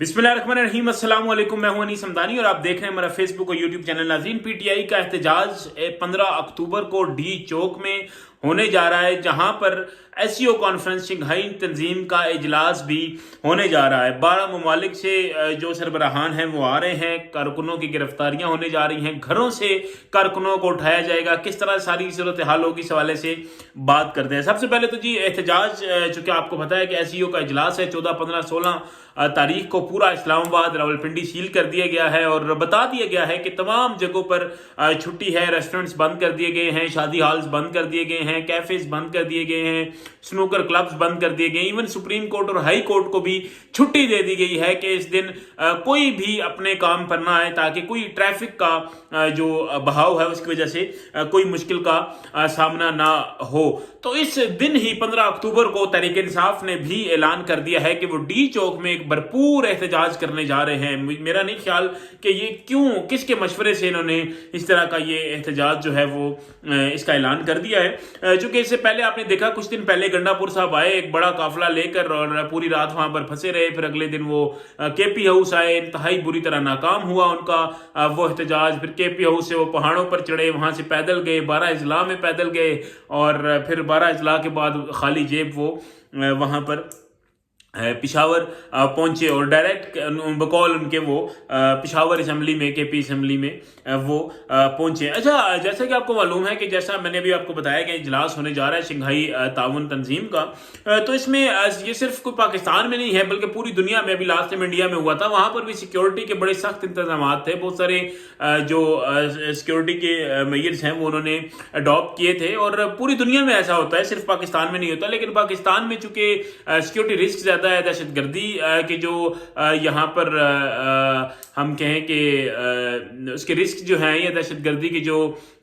बिस्मिल्लाहिर्रहमानिर्रहीम, अस्सलाम वालेकुम। मैं हूं अनीस समदानी और आप देख रहे हैं हमारा फेसबुक और यूट्यूब चैनल। नाज़रीन, पीटीआई का एहतजाज 15 अक्टूबर को डी चौक में होने जा रहा है, जहां पर एससीओ कॉन्फ्रेंस शंघाई तंजीम का इजलास भी होने जा रहा है। 12 ममालिक से जो सरबराहान हैं वो आ रहे हैं। कारकुनों की गिरफ्तारियां होने जा रही हैं, घरों से कारकुनों को उठाया जाएगा। किस तरह सारी सूरत हाल होगी, इस हवाले से बात करते हैं। सबसे पहले तो जी एहतजाज, चूंकि आपको पता है कि एससीओ का इजलास है 14, 15, 16 तारीख को पूरा इस्लामाबाद, रावलपिंडी सील कर दिया गया है और बता दिया गया है कि तमाम जगहों पर छुट्टी है। रेस्टोरेंट्स बंद कर दिए गए हैं, शादी हॉल्स बंद कर दिए गए हैं, कैफेज बंद कर दिए गए हैं, स्नूकर क्लब्स बंद कर दिए गए। इवन सुप्रीम कोर्ट और हाई कोर्ट को भी छुट्टी दे दी गई है कि इस दिन कोई भी अपने काम पर ना आए, ताकि कोई ट्रैफिक का जो बहाव है उसकी वजह से कोई मुश्किल का सामना ना हो। तो इस दिन ही 15 अक्टूबर को तहरीक इंसाफ ने भी ऐलान कर दिया है कि वो डी चौक में एक भरपूर एहतजाज करने जा रहे हैं। मेरा नहीं ख्याल कि ये क्यों, किसके मशवरे से इन्होंने इस तरह का ये एहतजाज जो है वो इसका ऐलान कर दिया है। चूंकि इससे पहले आपने देखा, कुछ दिन पहले गंडापुर साहब आए एक बड़ा काफिला लेकर और पूरी रात वहां पर फंसे रहे। फिर अगले दिन वो केपी हाउस आए, इंतहाई बुरी तरह नाकाम हुआ उनका वो एहतजाज। फिर केपी हाउस से वो पहाड़ों पर चढ़े, वहां से पैदल गए, 12 अजला में पैदल गए और फिर 12 अजला के बाद खाली जेब वो वहां पर पिशावर पहुंचे और डायरेक्ट बकौल उनके वो पिशावर असम्बली में, केपी असम्बली में वो पहुंचे। अच्छा, जैसा कि आपको मालूम है कि जैसा मैंने भी आपको बताया कि इजलास होने जा रहा है शंघाई ताउन तंजीम का, तो इसमें ये सिर्फ कोई पाकिस्तान में नहीं है बल्कि पूरी दुनिया में। अभी लास्ट टाइम इंडिया में हुआ था, वहां पर भी सिक्योरिटी के बड़े सख्त इंतजाम थे। बहुत सारे जो सिक्योरिटी के मेजर्स हैं वो उन्होंने अडॉप्ट किए थे और पूरी दुनिया में ऐसा होता है, सिर्फ पाकिस्तान में नहीं होता। लेकिन पाकिस्तान में चूंकि सिक्योरिटी रिस्क ज्यादा है, दहशतगर्दी के जो यहाँ पर हम कहें कि उसके रिस्क जो हैं या दहशतगर्दी की जो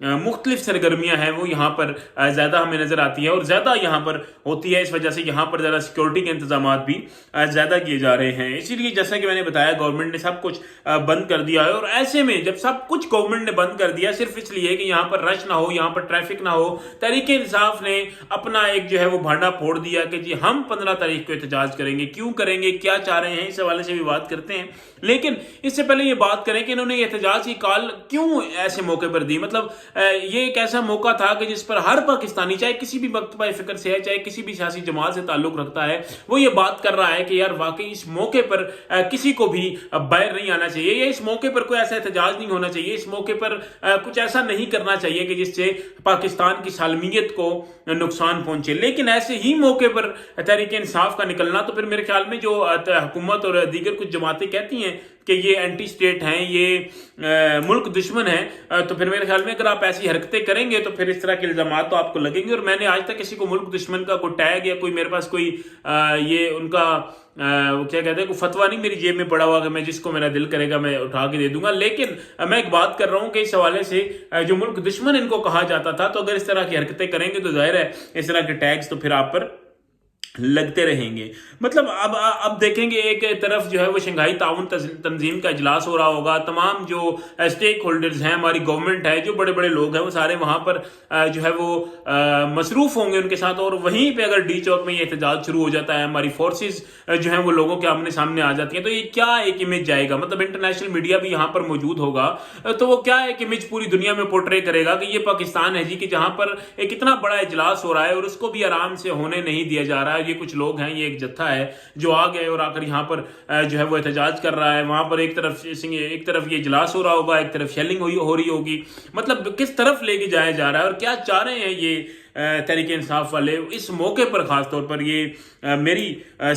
मुख्तलिफ सरगर्मियां हैं वो यहाँ पर ज़्यादा हमें नज़र आती है और ज़्यादा यहाँ पर होती है। इस वजह से यहाँ पर ज़्यादा सिक्योरिटी के इंतजाम भी ज़्यादा किए जा रहे हैं। इसीलिए जैसा कि मैंने बताया, गवर्नमेंट ने सब कुछ बंद कर दिया है। और ऐसे में जब सब कुछ गवर्नमेंट ने बंद कर दिया सिर्फ इसलिए कि यहाँ पर रश ना हो, यहाँ पर ट्रैफिक ना हो, तहरीक इंसाफ ने अपना एक जो है वो भांडा फोड़ दिया कि जी हम 15 तारीख को एहतजाज करेंगे। क्यों करेंगे, क्या चाह रहे हैं, इस हवाले से भी बात करते हैं। लेकिन इससे पहले ये बात करें कि इन्होंने एहतजाज की कॉल क्यों ऐसे मौके पर दी। मतलब ये एक ऐसा मौका था कि जिस पर हर पाकिस्तानी, चाहे किसी भी मकतबा फिक्र से है, चाहे किसी भी सियासी जमात से ताल्लुक रखता है, वो ये बात कर रहा है कि यार वाकई इस मौके पर किसी को भी बाहर नहीं आना चाहिए, या इस मौके पर कोई ऐसा एहतजाज नहीं होना चाहिए, इस मौके पर कुछ ऐसा नहीं करना चाहिए कि जिससे पाकिस्तान की सालमियत को नुकसान पहुंचे। लेकिन ऐसे ही मौके पर तहरीक इंसाफ का निकलना, तो फिर मेरे ख्याल में जो हुकूमत और दीगर कुछ जमातें कहती हैं कि ये एंटी स्टेट हैं, ये मुल्क दुश्मन है, तो फिर मेरे ख्याल में अगर आप ऐसी हरकतें करेंगे तो फिर इस तरह के इल्जामात तो आपको लगेंगे। और मैंने आज तक किसी को मुल्क दुश्मन का कोई टैग या कोई मेरे पास कोई ये उनका क्या कहते हैं कोई फतवा नहीं मेरी जेब में पड़ा हुआ कि मैं जिसको मेरा दिल करेगा मैं उठा के दे दूंगा। लेकिन मैं एक बात कर रहा हूं कि इस हवाले से जो मुल्क दुश्मन इनको कहा जाता था, तो अगर इस तरह की हरकतें करेंगे तो जाहिर है इस तरह के टैग्स तो फिर आप पर लगते रहेंगे। मतलब अब देखेंगे, एक तरफ जो है वो शंघाई ताउन तंजीम का इजलास हो रहा होगा, तमाम जो स्टेक होल्डर्स हैं, हमारी गवर्नमेंट है, जो बड़े बड़े लोग हैं वो सारे वहां पर जो है वो मसरूफ होंगे उनके साथ। और वहीं पे अगर डी चौक में ये एहतजाज शुरू हो जाता है, हमारी फोर्सेस जो है वो लोगों के आमने सामने आ जाती है, तो ये क्या एक इमेज जाएगा। मतलब इंटरनेशनल मीडिया भी यहाँ पर मौजूद होगा, तो वो क्या एक इमेज पूरी दुनिया में पोर्ट्रे करेगा कि ये पाकिस्तान है जी, कि जहां पर एक इतना बड़ा इजलास हो रहा है और उसको भी आराम से होने नहीं दिया जा रहा है। ये कुछ लोग हैं, ये एक जत्था है जो आ गए और आकर यहाँ पर जो है वो एहतजाज कर रहा है। वहां पर एक तरफ ये इजलास हो रहा होगा, एक तरफ शेलिंग हो रही होगी। मतलब किस तरफ लेके जाया जा रहा है और क्या चाह रहे हैं ये तहरीक इंसाफ वाले इस मौके पर। खास तौर पर ये मेरी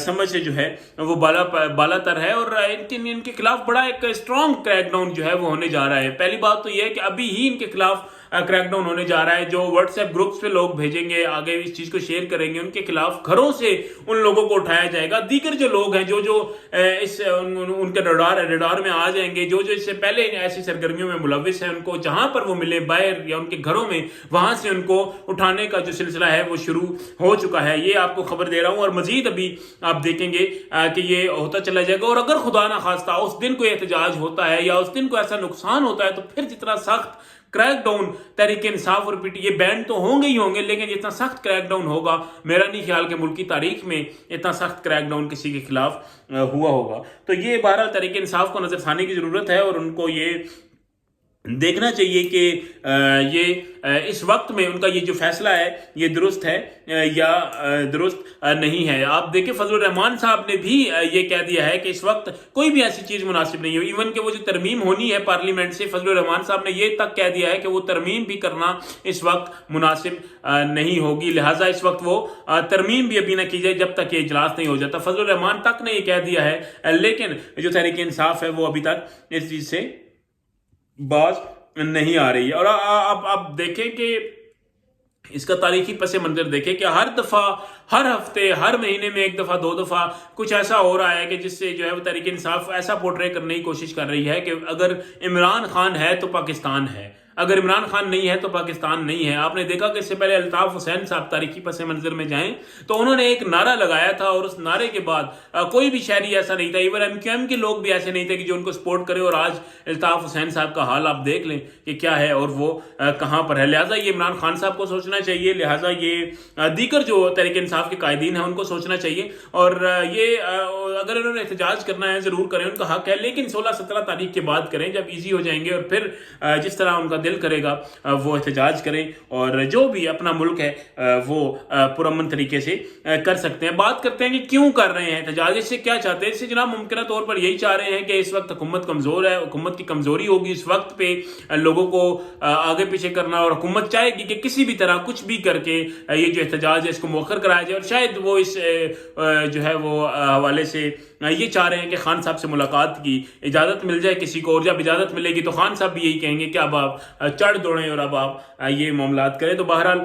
समझ से जो है वो बालातर है और इनके खिलाफ बड़ा एक स्ट्रॉन्ग क्रैकडाउन जो है वो होने जा रहा है। पहली बात तो ये है कि अभी ही इनके खिलाफ क्रैकडाउन होने जा रहा है। जो व्हाट्सएप ग्रुप्स पे लोग भेजेंगे, आगे इस चीज को शेयर करेंगे, उनके खिलाफ घरों से उन लोगों को उठाया जाएगा। दीगर जो लोग हैं जो उनके रडार में आ जाएंगे, जो इससे पहले ऐसी सरगर्मियों में मुलविस हैं, उनको जहां पर वो मिले बाहर या उनके घरों में, वहां से उनको उठाने का जो सिलसिला है वो शुरू हो चुका है। ये आपको खबर दे रहा हूं और मजीद अभी आप देखेंगे कि ये होता चला जाएगा। और अगर खुदा ना खास्ता उस दिन कोई एहतजाज होता है या उस दिन कोई ऐसा नुकसान होता है, तो फिर जितना सख्त क्रैक डाउन तहरीक इंसाफ और पीटीआई बैंड तो होंगे ही होंगे, लेकिन जितना सख्त क्रैक डाउन होगा मेरा नहीं ख्याल कि मुल्क की तारीख में इतना सख्त क्रैक डाउन किसी के खिलाफ हुआ होगा। तो ये बहरहाल तहरीक इंसाफ को नजरसानी की जरूरत है और उनको ये देखना चाहिए कि ये इस वक्त में उनका ये जो फैसला है ये दुरुस्त है या दुरुस्त नहीं है। आप देखें फजलुर रहमान साहब ने भी ये कह दिया है कि इस वक्त कोई भी ऐसी चीज़ मुनासिब नहीं हो। इवन कि वो जो तरमीम होनी है पार्लियामेंट से, फजलुर रहमान साहब ने ये तक कह दिया है कि वो तरमीम भी करना इस वक्त मुनासिब नहीं होगी, लिहाजा इस वक्त वो तरमीम भी अभी ना की जाए जब तक ये इजलास नहीं हो जाता। फजलुर रहमान तक ने ये कह दिया है, लेकिन जो तहरीक इंसाफ है वो अभी तक इस चीज़ से बाज नहीं आ रही है। और आप देखें कि इसका तारीखी पस मंजर देखें कि हर दफ़ा, हर हफ्ते, हर महीने में एक दफ़ा, दो दफ़ा कुछ ऐसा हो रहा है कि जिससे जो है वो तहरीक इंसाफ ऐसा पोर्ट्रे करने की कोशिश कर रही है कि अगर इमरान खान है तो पाकिस्तान है, अगर इमरान खान नहीं है तो पाकिस्तान नहीं है। आपने देखा कि इससे पहले अल्ताफ हुसैन साहब तारीखी पस मंजर में जाएं तो उन्होंने एक नारा लगाया था और उस नारे के बाद कोई भी शहरी ऐसा नहीं था, इवन एमक्यूएम के लोग भी ऐसे नहीं थे कि जो उनको सपोर्ट करे। और आज अल्ताफ हुसैन साहब का हाल आप देख लें कि क्या है और वो कहाँ पर है। लिहाजा ये इमरान खान साहब को सोचना चाहिए, लिहाजा ये दीगर जो तहरीक इंसाफ के कायदीन हैं उनको सोचना चाहिए। और ये अगर उन्होंने एहतजाज करना है ज़रूर करें, उनका हक है, लेकिन 16-17 तारीख के बाद करें जब ईजी हो जाएंगे और फिर जिस तरह उनका दिल करेगा वो एहतजाज करें और जो भी अपना मुल्क है वो पुरअमन तरीके से कर सकते हैं। बात करते हैं कि क्यों कर रहे हैं एहतजाज, इससे क्या चाहते हैं। इससे जनाब मुमकिन तौर पर यही चाह रहे हैं कि इस वक्त हुकूमत कमज़ोर है, हुकूमत की कमज़ोरी होगी, इस वक्त पे लोगों को आगे पीछे करना, और हुकूमत चाहेगी कि किसी भी तरह कुछ भी करके ये जो एहतजाज है इसको मौखर कराया जाए। और शायद वो इस जो है वो हवाले से ये चाह रहे हैं कि खान साहब से मुलाकात की इजाज़त मिल जाए किसी को, और जब इजाज़त मिलेगी तो खान साहब भी यही कहेंगे कि अब आप चढ़ दौड़ें और अब आप ये मामलात करें। तो बहरहाल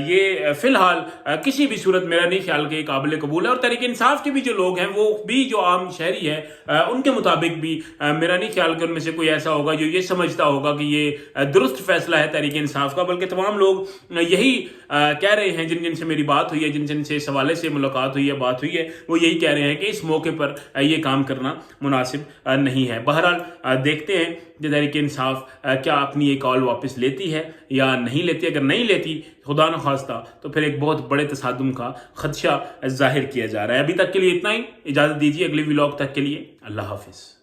ये फ़िलहाल किसी भी सूरत मेरा नहीं ख्याल कि काबिल कबूल है। और तहरीक इंसाफ के भी जो लोग हैं वो भी जो आम शहरी है उनके मुताबिक भी मेरा नहीं ख्याल कि उनमें से कोई ऐसा होगा जो ये समझता होगा कि ये दुरुस्त फैसला है तहरीक इंसाफ का, बल्कि तमाम लोग यही कह रहे हैं जिन जिन से मेरी बात हुई है, जिन जिन से इस हवाले से मुलाकात हुई है, बात हुई है, वो यही कह रहे हैं कि इस मौके पर ये काम करना मुनासिब नहीं है। बहरहाल देखते हैं कि तहरीक इंसाफ क्या अपनी ये कॉल वापस लेती है या नहीं लेती। अगर नहीं लेती खुदा न खास्ता तो फिर एक बहुत बड़े तसादुम का खदशा जाहिर किया जा रहा है। अभी तक के लिए इतना ही, इजाज़त दीजिए अगले व्लॉग तक के लिए। अल्लाह हाफिज़।